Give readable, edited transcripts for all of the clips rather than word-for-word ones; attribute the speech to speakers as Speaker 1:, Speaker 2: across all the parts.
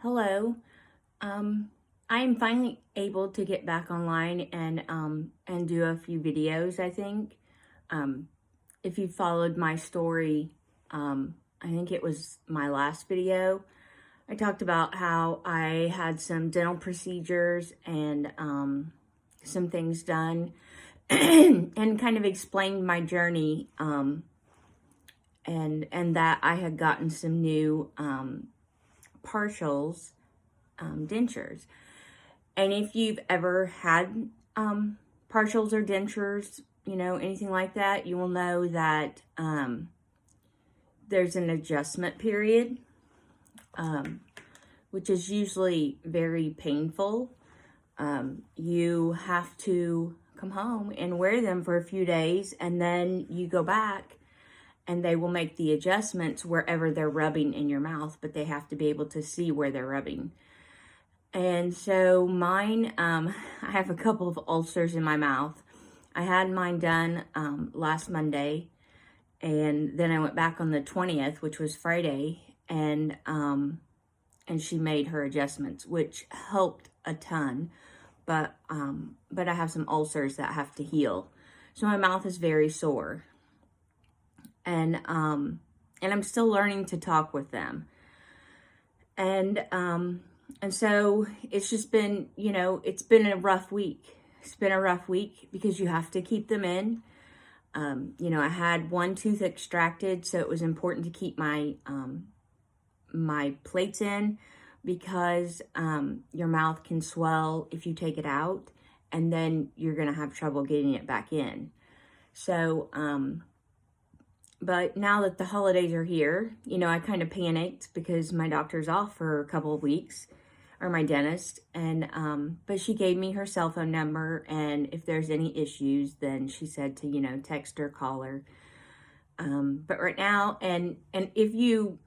Speaker 1: Hello. I am finally able to get back online and do a few videos, I think. Um, if you followed my story, I think it was my last video. I talked about how I had some dental procedures and some things done and kind of explained my journey and that I had gotten some new partials dentures. And if you've ever had partials or dentures, anything like that, you will know that there's an adjustment period, which is usually very painful. You have to come home and wear them for a few days, and then you go back and they will make the adjustments wherever they're rubbing in your mouth, but they have to be able to see where they're rubbing. And so mine, I have a couple of ulcers in my mouth. I had mine done last Monday, and then I went back on the 20th, which was Friday, and she made her adjustments, which helped a ton. But I have some ulcers that have to heal, so my mouth is very sore, and I'm still learning to talk with them, and so it's just been, it's been a rough week. It's been a rough week because you have to keep them in. I had one tooth extracted, so it was important to keep my my plates in because your mouth can swell if you take it out, and then you're going to have trouble getting it back in. So, but now that the holidays are here, I kind of panicked because my doctor's off for a couple of weeks, or my dentist, and but she gave me her cell phone number, and if there's any issues, then she said to text her, call her. But right now, and if you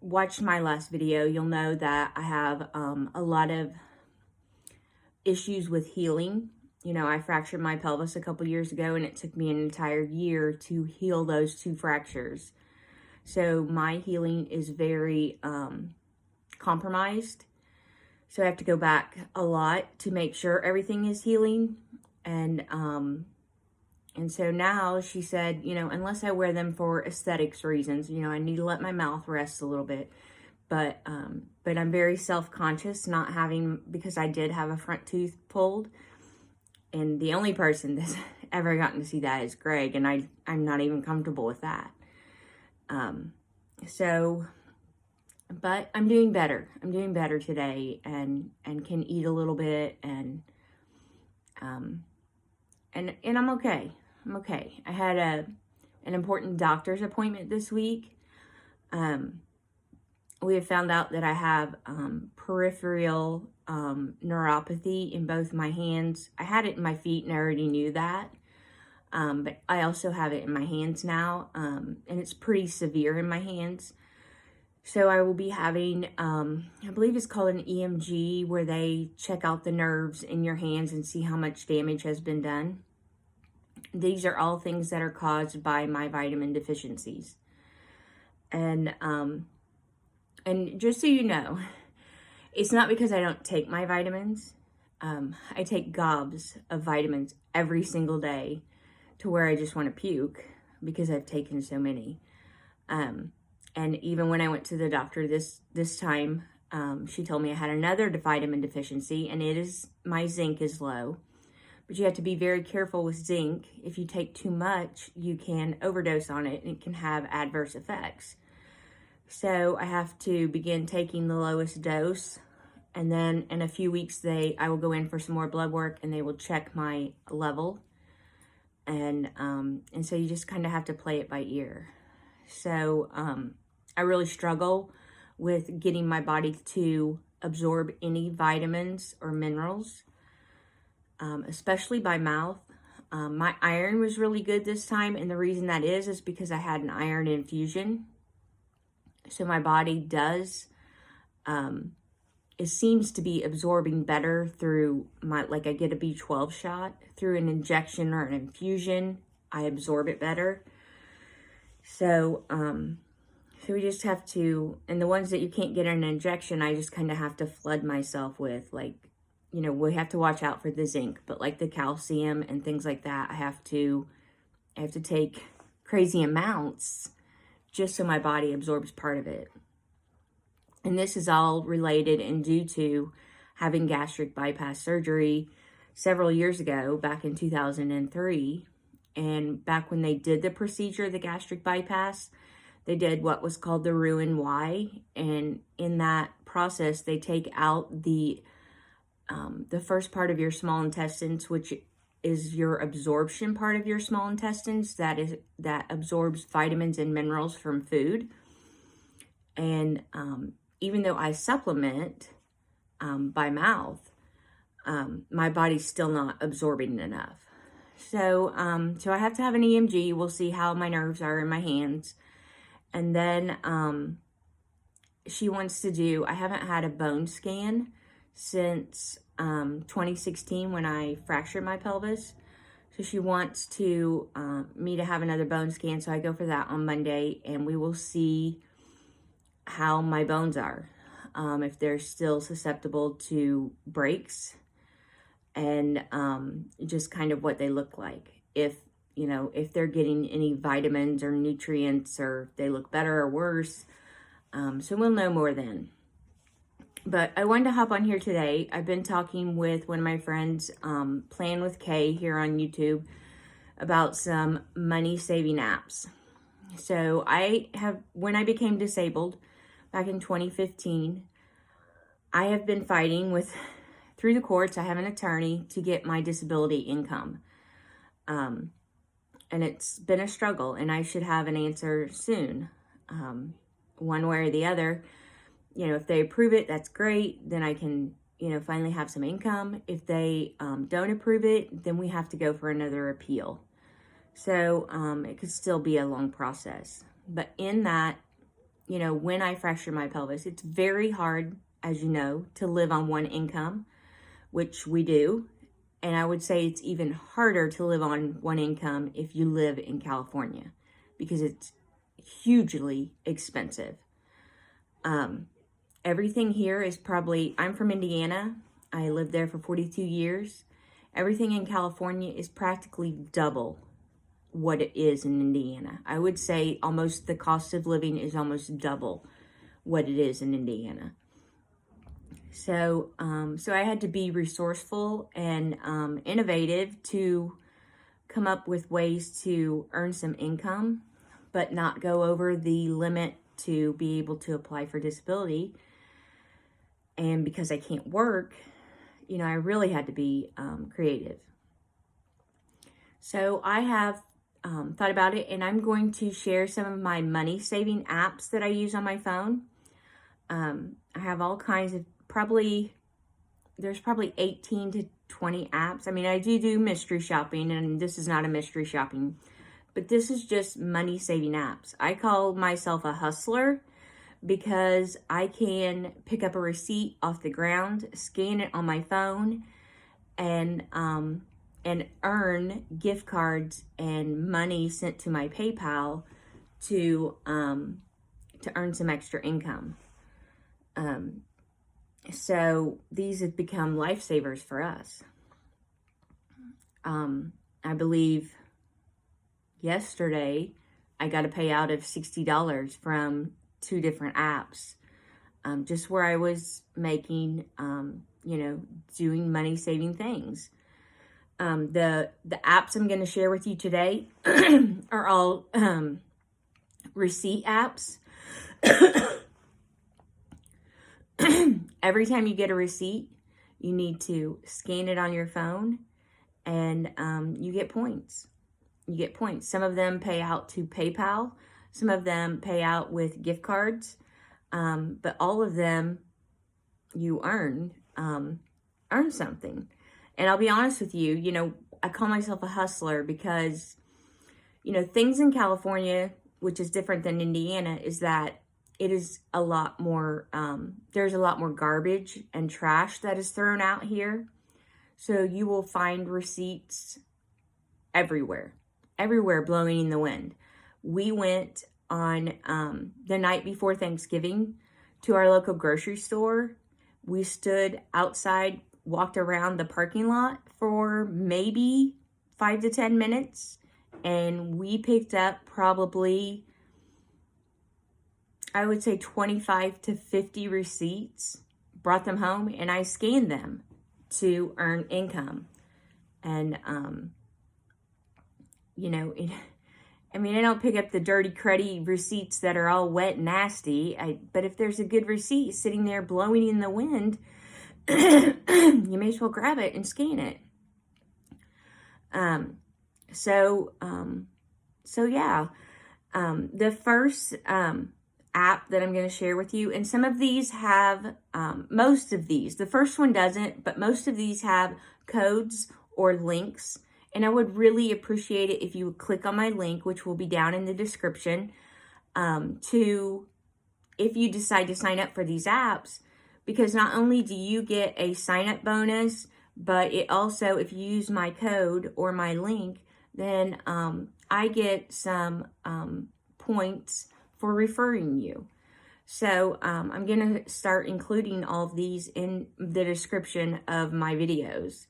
Speaker 1: watched my last video, you'll know that I have a lot of issues with healing. I fractured my pelvis a couple years ago, and it took me an entire year to heal those two fractures. So my healing is very compromised. So I have to go back a lot to make sure everything is healing. And so now she said, unless I wear them for aesthetics reasons, I need to let my mouth rest a little bit. But I'm very self-conscious not having, because I did have a front tooth pulled. And the only person that's ever gotten to see that is Greg. And I'm not even comfortable with that. But I'm doing better. I'm doing better today, and can eat a little bit, and I'm okay. I'm okay. I had an important doctor's appointment this week. We have found out that I have peripheral neuropathy in both my hands. I had it in my feet, and I already knew that. But I also have it in my hands now, and it's pretty severe in my hands. So I will be having, I believe it's called an EMG, where they check out the nerves in your hands and see how much damage has been done. These are all things that are caused by my vitamin deficiencies. And just so you know, it's not because I don't take my vitamins. I take gobs of vitamins every single day to where I just want to puke because I've taken so many. And even when I went to the doctor this time, she told me I had another vitamin deficiency, and my zinc is low. But you have to be very careful with zinc. If you take too much, you can overdose on it, and it can have adverse effects. So I have to begin taking the lowest dose, and then in a few weeks, I will go in for some more blood work, and they will check my level. And so you just kind of have to play it by ear. So I really struggle with getting my body to absorb any vitamins or minerals, especially by mouth. My iron was really good this time, and the reason that is because I had an iron infusion. So my body does, it seems to be absorbing better through I get a B12 shot through an injection or an infusion. I absorb it better. So So we just have to, and the ones that you can't get an injection, I just kind of have to flood myself with, like, you know, we have to watch out for the zinc, but like the calcium and things like that, I have to take crazy amounts just so my body absorbs part of it. And this is all related and due to having gastric bypass surgery several years ago, back in 2003. And back when they did the procedure, the gastric bypass, they did what was called the Roux-en-Y. And in that process, they take out the first part of your small intestines, which is your absorption part of your small intestines, that absorbs vitamins and minerals from food. And even though I supplement by mouth, my body's still not absorbing enough. So I have to have an EMG. We'll see how my nerves are in my hands. And then she wants to do, I haven't had a bone scan since 2016 when I fractured my pelvis. So she wants to me to have another bone scan. So I go for that on Monday, and we will see how my bones are, if they're still susceptible to breaks, and just kind of what they look like. If, you know, if they're getting any vitamins or nutrients, or if they look better or worse. So we'll know more then. But I wanted to hop on here today. I've been talking with one of my friends, Plan with Kay, here on YouTube, about some money-saving apps. So when I became disabled back in 2015, I have been fighting through the courts. I have an attorney to get my disability income. And it's been a struggle, and I should have an answer soon, one way or the other. You know, if they approve it, that's great. Then I can, you know, finally have some income. If they don't approve it, then we have to go for another appeal. So it could still be a long process. But in that, you know, when I fractured my pelvis, it's very hard, as you know, to live on one income, which we do. And I would say it's even harder to live on one income if you live in California, because it's hugely expensive. Everything here is probably, I'm from Indiana. I lived there for 42 years. Everything in California is practically double what it is in Indiana. I would say almost the cost of living is almost double what it is in Indiana. So I had to be resourceful and innovative to come up with ways to earn some income, but not go over the limit to be able to apply for disability. And because I can't work, you know, I really had to be creative. So I have thought about it, and I'm going to share some of my money-saving apps that I use on my phone. I have all kinds of, there's probably 18 to 20 apps. I mean, I do mystery shopping, and this is not a mystery shopping, but this is just money-saving apps. I call myself a hustler because I can pick up a receipt off the ground, scan it on my phone, and earn gift cards and money sent to my PayPal to earn some extra income. So these have become lifesavers for us. I believe yesterday I got a payout of $60 from 2 different apps, just where I was making, you know, doing money-saving things. The apps I'm going to share with you today are all receipt apps. Every time you get a receipt, you need to scan it on your phone, and you get points. You get points. Some of them pay out to PayPal. Some of them pay out with gift cards. But all of them, you earn something. And I'll be honest with you, you know, I call myself a hustler because, you know, things in California, which is different than Indiana, is that it is a lot more, there's a lot more garbage and trash that is thrown out here. So you will find receipts everywhere blowing in the wind. We went on the night before Thanksgiving to our local grocery store. We stood outside, walked around the parking lot for maybe 5 to 10 minutes, and we picked up probably, I would say 25 to 50 receipts, brought them home, and I scanned them to earn income. And, you know, I mean, I don't pick up the dirty, cruddy receipts that are all wet and nasty. But if there's a good receipt sitting there blowing in the wind, you may as well grab it and scan it. So yeah. The first app that I'm going to share with you, and some of these have, most of these, the first one doesn't, but most of these have codes or links. And I would really appreciate it if you would click on my link, which will be down in the description, if you decide to sign up for these apps, because not only do you get a sign up bonus, but it also, if you use my code or my link, then I get some points for referring you. So I'm going to start including all of these in the description of my videos.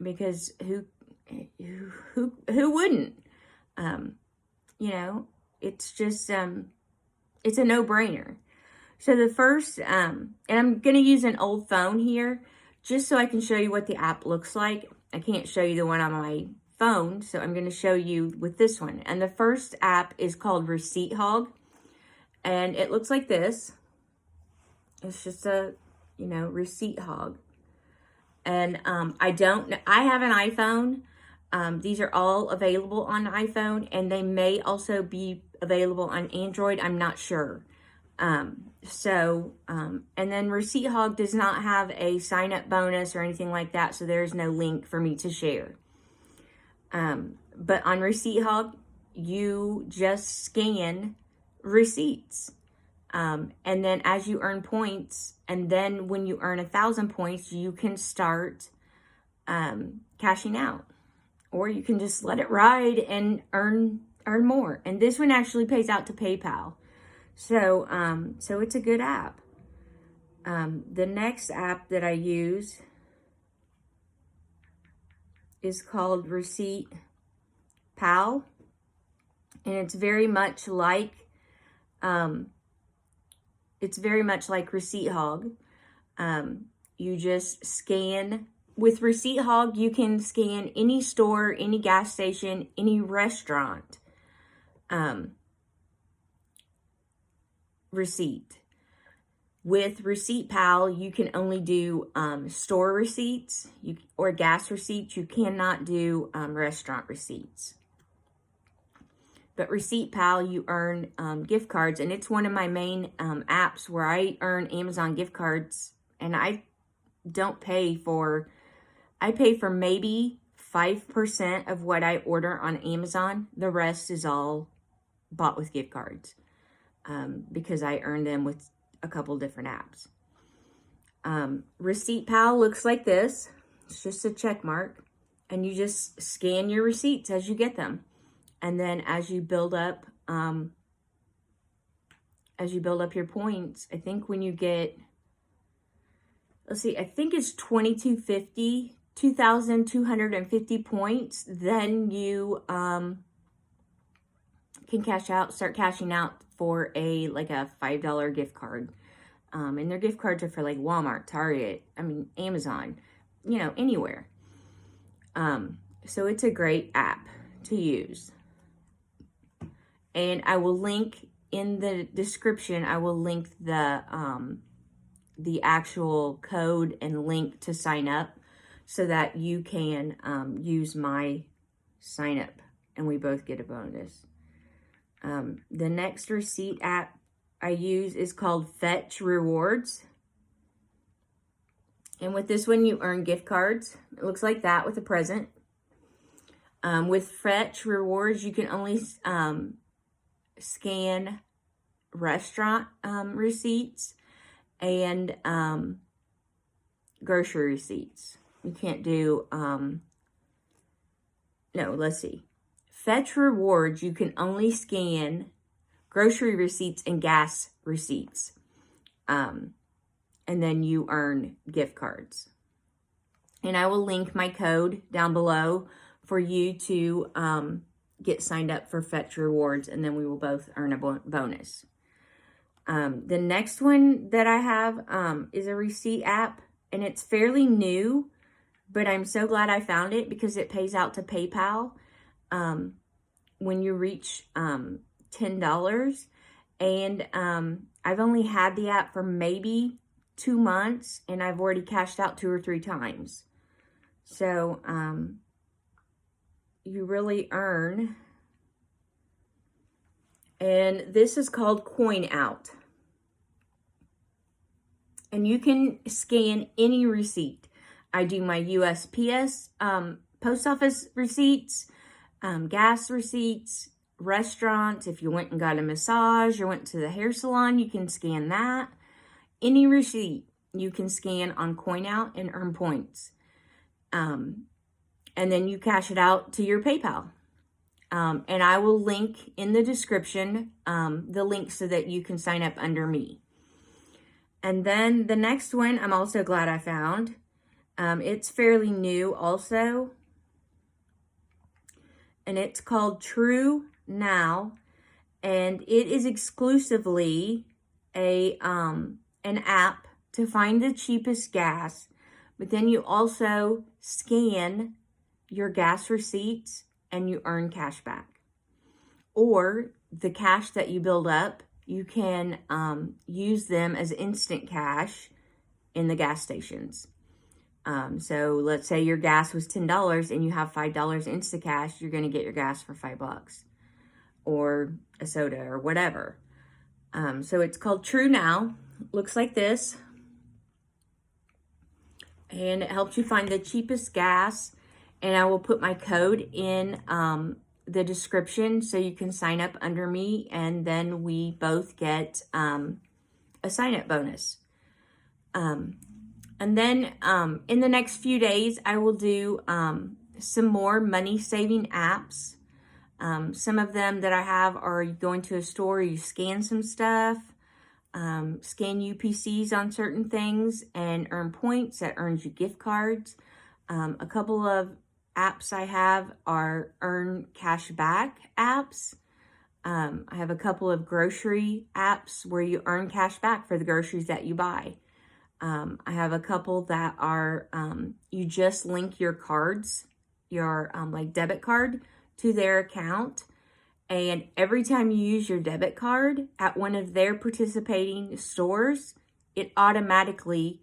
Speaker 1: Because who wouldn't? You know, it's just, it's a no-brainer. So the first, and I'm going to use an old phone here, just so I can show you what the app looks like. I can't show you the one on my phone, so I'm going to show you with this one. And the first app is called Receipt Hog, and it looks like this. It's just a, you know, Receipt Hog. And I have an iPhone. These are all available on iPhone, and they may also be available on Android. I'm not sure. And then Receipt Hog does not have a sign up bonus or anything like that, so there's no link for me to share. But on Receipt Hog, you just scan receipts. And then as you earn points, and then when you earn 1,000 points, you can start cashing out, or you can just let it ride and earn more. And this one actually pays out to PayPal, so it's a good app. The next app that I use is called Receipt Pal, and it's very much like Receipt Hog. You just scan. With Receipt Hog, you can scan any store, any gas station, any restaurant receipt. With Receipt Pal, you can only do store receipts or gas receipts. You cannot do restaurant receipts. But Receipt Pal, you earn gift cards, and it's one of my main apps where I earn Amazon gift cards, and I pay for maybe 5% of what I order on Amazon. The rest is all bought with gift cards because I earn them with a couple different apps. Receipt Pal looks like this. It's just a check mark, and you just scan your receipts as you get them. And then as you build up your points, I think when you get, let's see, I think it's 2,250 points, then you can start cashing out for a $5 gift card. And their gift cards are for like Walmart, Target, Amazon, you know, anywhere. So it's a great app to use. And I will link in the description, I will link the actual code and link to sign up so that you can use my sign up and we both get a bonus. The next receipt app I use is called Fetch Rewards. And with this one, you earn gift cards. It looks like that with a present. With Fetch Rewards, you can only scan restaurant receipts and grocery receipts. You can't do, no, let's see. Fetch Rewards, you can only scan grocery receipts and gas receipts. And then you earn gift cards. And I will link my code down below for you to get signed up for Fetch Rewards, and then we will both earn a bonus. The next one that I have is a receipt app, and it's fairly new, but I'm so glad I found it because it pays out to PayPal when you reach $10. And I've only had the app for maybe 2 months, and I've already cashed out 2 or 3 times. So you really earn. And this is called Coin Out. And you can scan any receipt. I do my USPS, post office receipts, gas receipts, restaurants. If you went and got a massage or went to the hair salon, you can scan that. Any receipt you can scan on Coin Out and earn points. And then you cash it out to your PayPal. And I will link in the description the link so that you can sign up under me. And then the next one, I'm also glad I found. It's fairly new also. And it's called Trunow. And it is exclusively an app to find the cheapest gas. But then you also scan your gas receipts and you earn cash back. Or the cash that you build up, you can use them as instant cash in the gas stations. So let's say your gas was $10 and you have $5 Instacash, you're going to get your gas for $5 or a soda or whatever. So it's called Trunow. Looks like this. And it helps you find the cheapest gas. And I will put my code in the description so you can sign up under me, and then we both get a sign-up bonus. And then in the next few days, I will do some more money-saving apps. Some of them that I have are going to a store, you scan some stuff, scan UPCs on certain things and earn points. That earns you gift cards. A couple of apps I have are earn cash back apps. I have a couple of grocery apps where you earn cash back for the groceries that you buy. I have a couple that are, you just link your cards, your like debit card to their account. And every time you use your debit card at one of their participating stores, it automatically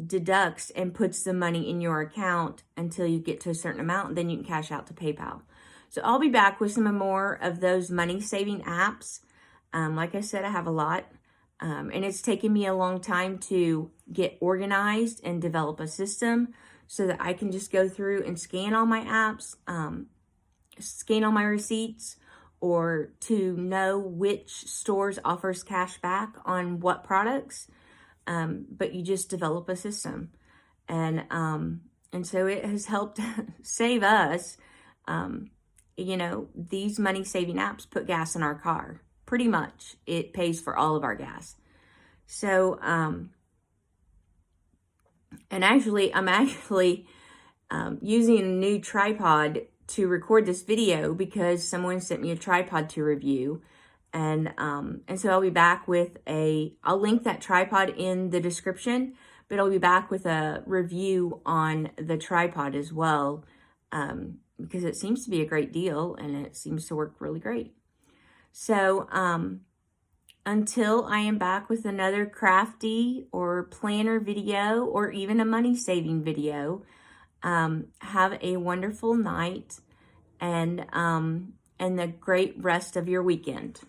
Speaker 1: deducts and puts the money in your account until you get to a certain amount, and then you can cash out to PayPal. So I'll be back with some more of those money-saving apps. Like I said, I have a lot, and it's taken me a long time to get organized and develop a system so that I can just go through and scan all my apps, scan all my receipts, or to know which stores offers cash back on what products. But you just develop a system. And so it has helped save us. You know, these money-saving apps put gas in our car. Pretty much. It pays for all of our gas. So, and actually, I'm using a new tripod to record this video because someone sent me a tripod to review. And so I'll be back with I'll link that tripod in the description, but I'll be back with a review on the tripod as well, because it seems to be a great deal and it seems to work really great. So, until I am back with another crafty or planner video or even a money-saving video, have a wonderful night and a great rest of your weekend.